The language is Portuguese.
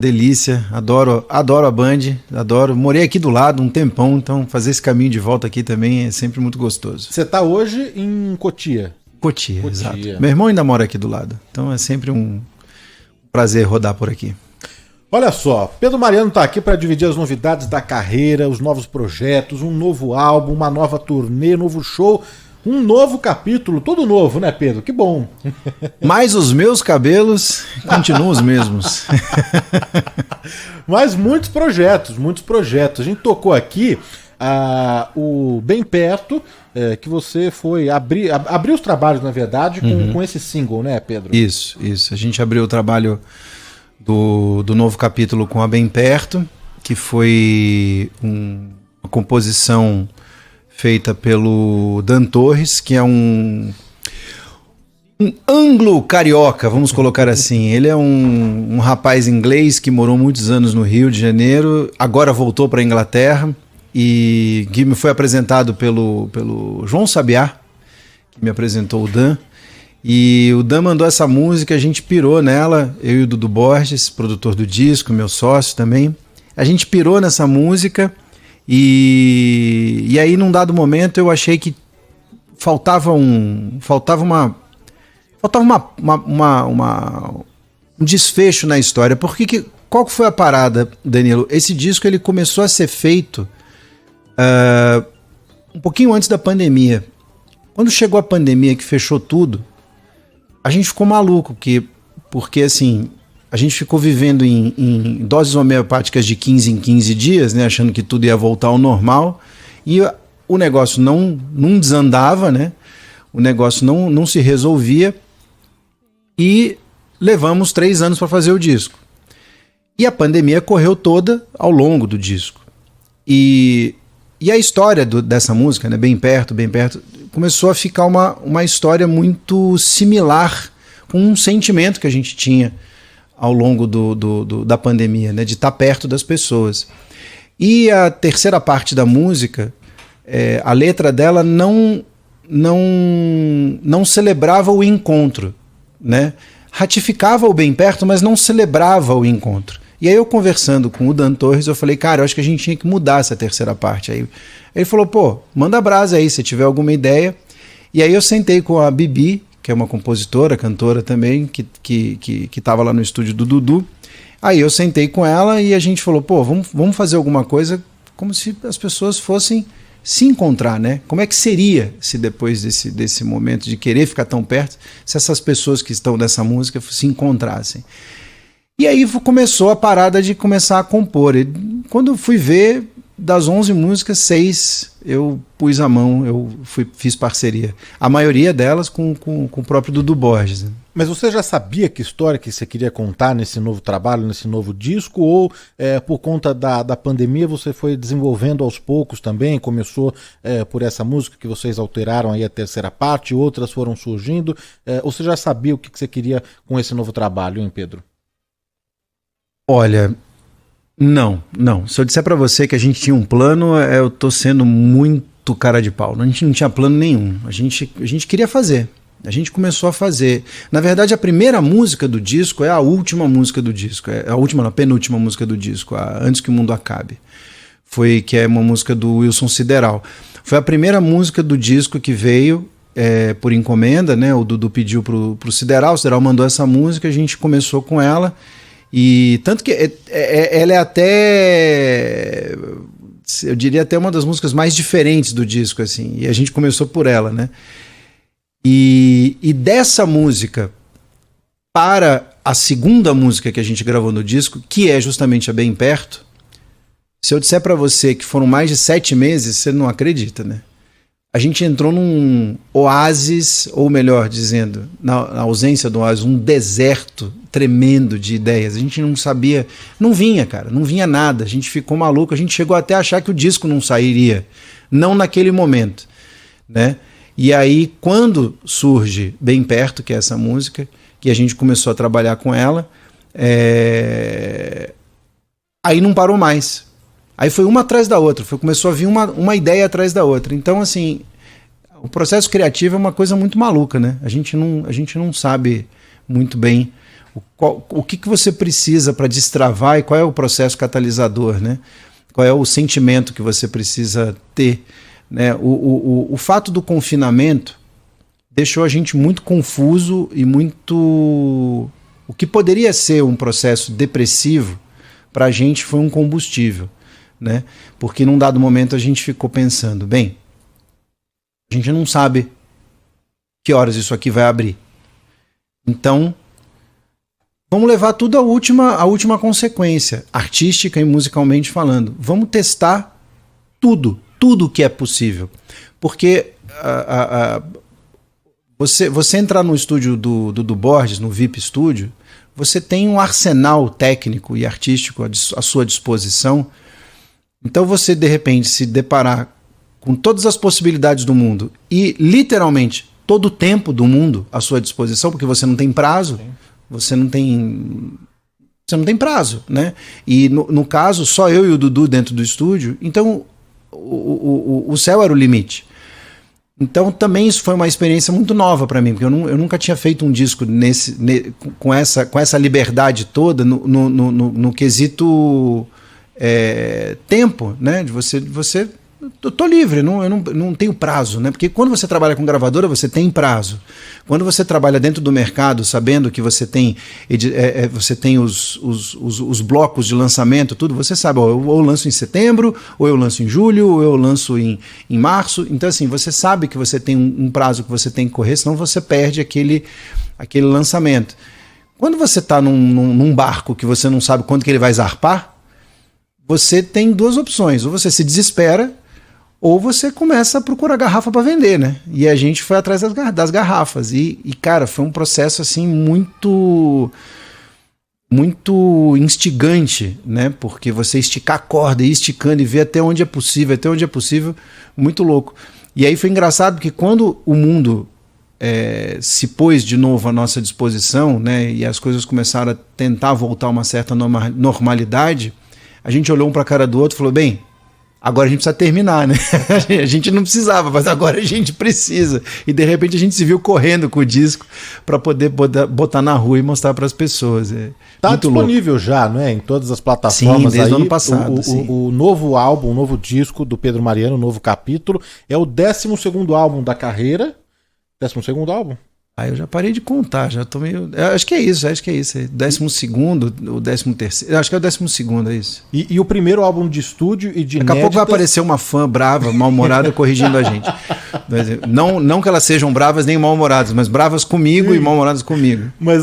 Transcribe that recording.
Delícia, adoro a Band, adoro. Morei aqui do lado um tempão, então fazer esse caminho de volta aqui também é sempre muito gostoso. Você está hoje em Cotia? Cotia, exato. Meu irmão ainda mora aqui do lado, então é sempre um prazer rodar por aqui. Olha só, Pedro Mariano está aqui para dividir as novidades da carreira, os novos projetos, um novo álbum, uma nova turnê, novo show, um novo capítulo, tudo novo, né, Pedro? Que bom. Mas os meus cabelos continuam os mesmos. Mas muitos projetos, muitos projetos. A gente tocou aqui o Bem Perto, que você foi abrir os trabalhos, na verdade, com esse single, né, Pedro? Isso. A gente abriu o trabalho do novo capítulo com a Bem Perto, que foi uma composição feita pelo Dan Torres, que é um anglo-carioca, vamos colocar assim. Ele é um rapaz inglês que morou muitos anos no Rio de Janeiro, agora voltou para a Inglaterra, e que me foi apresentado pelo João Sabiá, que me apresentou o Dan. E o Dan mandou essa música, a gente pirou nela, eu e o Dudu Borges, produtor do disco, meu sócio também. A gente pirou nessa música e aí num dado momento eu achei que faltava um desfecho na história. Qual que foi a parada, Danilo? Esse disco ele começou a ser feito um pouquinho antes da pandemia. Quando chegou a pandemia que fechou tudo, a gente ficou maluco, porque assim, a gente ficou vivendo em doses homeopáticas de 15 em 15 dias, né, achando que tudo ia voltar ao normal, e o negócio não desandava, né, o negócio não se resolvia, e levamos 3 anos para fazer o disco. E a pandemia correu toda ao longo do disco. E a história dessa música, né, Bem Perto, começou a ficar uma história muito similar com um sentimento que a gente tinha ao longo da pandemia, né, de estar perto das pessoas. E a terceira parte da música, a letra dela não celebrava o encontro, né? Ratificava o bem perto, mas não celebrava o encontro. E aí eu conversando com o Dan Torres, eu falei, cara, eu acho que a gente tinha que mudar essa terceira parte. Aí ele falou, pô, manda brasa aí, se tiver alguma ideia. E aí eu sentei com a Bibi, que é uma compositora, cantora também, que estava lá no estúdio do Dudu. Aí eu sentei com ela e a gente falou, pô, vamos fazer alguma coisa como se as pessoas fossem se encontrar, né? Como é que seria se depois desse momento de querer ficar tão perto, se essas pessoas que estão nessa música se encontrassem? E aí começou a parada de começar a compor. E quando eu fui ver, das 11 músicas, 6 eu pus a mão, fiz parceria. A maioria delas com o próprio Dudu Borges. Né? Mas você já sabia que história que você queria contar nesse novo trabalho, nesse novo disco? Ou por conta da pandemia você foi desenvolvendo aos poucos também? Começou por essa música que vocês alteraram aí a terceira parte, outras foram surgindo? Ou você já sabia o que você queria com esse novo trabalho, hein, Pedro? Olha, não. Se eu disser pra você que a gente tinha um plano, eu tô sendo muito cara de pau. A gente não tinha plano nenhum. A gente queria fazer. A gente começou a fazer. Na verdade, a primeira música do disco é a última música do disco. É a penúltima música do disco, Antes que o Mundo Acabe. Que é uma música do Wilson Sideral. Foi a primeira música do disco que veio por encomenda, né? O Dudu pediu pro Sideral, o Sideral mandou essa música, a gente começou com ela. E tanto que ela é até, eu diria até uma das músicas mais diferentes do disco, assim, e a gente começou por ela, né? E dessa música para a segunda música que a gente gravou no disco, que é justamente a Bem Perto, se eu disser para você que foram mais de 7 meses, você não acredita, né? A gente entrou num oásis, ou melhor dizendo, na ausência do oásis, um deserto tremendo de ideias. A gente não sabia, não vinha nada. A gente ficou maluco, a gente chegou até a achar que o disco não sairia, não naquele momento, né? E aí, quando surge Bem Perto, que é essa música, que a gente começou a trabalhar com ela, aí não parou mais. Aí foi uma atrás da outra, começou a vir uma ideia atrás da outra. Então, assim, o processo criativo é uma coisa muito maluca, né? A gente não sabe muito bem O que você precisa para destravar e qual é o processo catalisador, né? Qual é o sentimento que você precisa ter, né? O fato do confinamento deixou a gente muito confuso e muito... O que poderia ser um processo depressivo, para a gente foi um combustível, né? Porque num dado momento a gente ficou pensando, bem, a gente não sabe que horas isso aqui vai abrir. Então, vamos levar tudo à última consequência, artística e musicalmente falando. Vamos testar tudo que é possível. Porque você entrar no estúdio do Borges, no VIP Studio, você tem um arsenal técnico e artístico à sua disposição. Então você, de repente, se deparar com todas as possibilidades do mundo e, literalmente, todo o tempo do mundo à sua disposição, porque você não tem prazo, sim. Você não tem prazo, né? E no caso, só eu e o Dudu dentro do estúdio, então o céu era o limite. Então também isso foi uma experiência muito nova para mim, porque eu nunca tinha feito um disco com essa liberdade toda no quesito tempo, né? De você eu tô livre, eu não tenho prazo, né? Porque quando você trabalha com gravadora, você tem prazo. Quando você trabalha dentro do mercado, sabendo que você tem os blocos de lançamento, tudo, você sabe, ó, eu lanço em setembro, ou eu lanço em julho, ou eu lanço em março. Então, assim, você sabe que você tem um prazo que você tem que correr, senão você perde aquele lançamento. Quando você está num barco que você não sabe quando que ele vai zarpar, você tem duas opções. Ou você se desespera, ou você começa a procurar garrafa para vender, né? E a gente foi atrás das garrafas. E, cara, foi um processo assim muito instigante, né? Porque você esticar a corda, ir esticando e ver até onde é possível, muito louco. E aí foi engraçado porque quando o mundo se pôs de novo à nossa disposição, né? E as coisas começaram a tentar voltar a uma certa normalidade, a gente olhou um para a cara do outro e falou, bem, agora a gente precisa terminar, né? A gente não precisava, mas agora a gente precisa. E de repente a gente se viu correndo com o disco para poder botar na rua e mostrar para as pessoas. Tá disponível louco. Já, não é? Em todas as plataformas. Sim, desde aí, o ano passado. O novo álbum, o novo disco do Pedro Mariano, o novo capítulo, é o 12º álbum da carreira. 12º álbum? Eu já parei de contar, já tô meio... Acho que é isso. 12º, o 13º, acho que é o 12º, é isso. E o primeiro álbum de estúdio e de Daqui a pouco vai aparecer uma fã brava, mal-humorada, corrigindo a gente. Não que elas sejam bravas nem mal-humoradas, mas bravas comigo. Sim. E mal-humoradas comigo. Mas